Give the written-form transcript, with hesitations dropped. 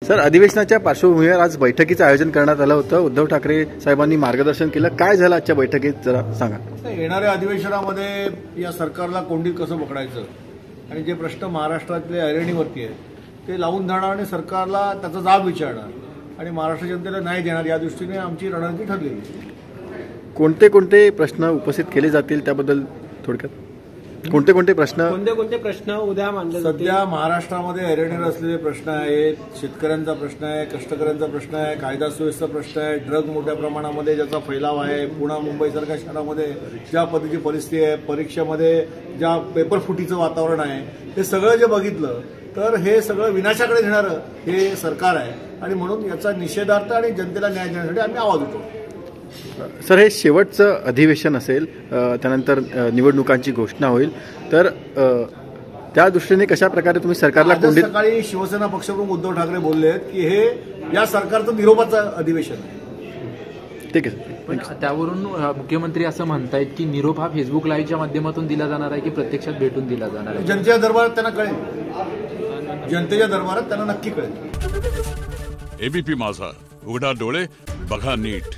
Sir, अधिवेशनाच्या पार्श्वभूमीवर आज बैठकीचं आयोजन करण्यात आलं होतं. उद्धव ठाकरे साहेबांनी मार्गदर्शन केलं. काय झालं आजच्या बैठकीत जरा सांगा. येणाऱ्या अधिवेशनामध्ये या सरकारला कोंडीत कसं पकडायचं आणि जे प्रश्न महाराष्ट्रातले ऐरणीवरती आहेत ते लावून धरणार आणि सरकारला त्याचा जाब विचारणार आणि महाराष्ट्र जनतेला न्याय देणार या दृष्टीने आमची रणनीती ठरलेली. कोणते कोणते प्रश्न उपस्थित केले जातील त्याबद्दल थोडक्यात कोणते कोणते प्रश्न उद्या मांडले सध्या महाराष्ट्रामध्ये ऐरणीवर असलेले प्रश्न आहेत. शेतकऱ्यांचा प्रश्न आहे, कष्टकऱ्यांचा प्रश्न आहे, कायदा सुव्यवस्था प्रश्न आहे, ड्रग मोठ्या प्रमाणामध्ये ज्याचा फैलाव आहे, पुणे मुंबईसारख्या शहरामध्ये ज्या पद्धतीची परिस्थिती आहे, परीक्षेमध्ये ज्या पेपर फुटीचं वातावरण आहे, हे सगळं जे बघितलं तर हे सगळं विनाशाकडे नेणारं हे सरकार आहे आणि म्हणून याचा निषेधार्थ आणि जनतेला न्याय देण्यासाठी आम्ही आवाज उठवतो. सर, हे शेवटचं अधिवेशन असेल, त्यानंतर निवडणुकांची घोषणा होईल, तर त्या दृष्टीने कशा प्रकारे तुम्ही सरकारला सकाळी शिवसेना पक्षप्रमुख उद्धव ठाकरे बोलले आहेत की हे या सरकारचं निरोपाचं अधिवेशन आहे. ठीक आहे सर. पण त्यावरून मुख्यमंत्री असं म्हणतायत की निरोप हा फेसबुक लाईव्हच्या माध्यमातून दिला जाणार आहे की प्रत्यक्षात भेटून दिला जाणार आहे. जनतेच्या दरबारात त्यांना कळेल. जनतेच्या दरबारात त्यांना नक्की कळेल. एबीपी माझा, उघडा डोळे बघा नीट.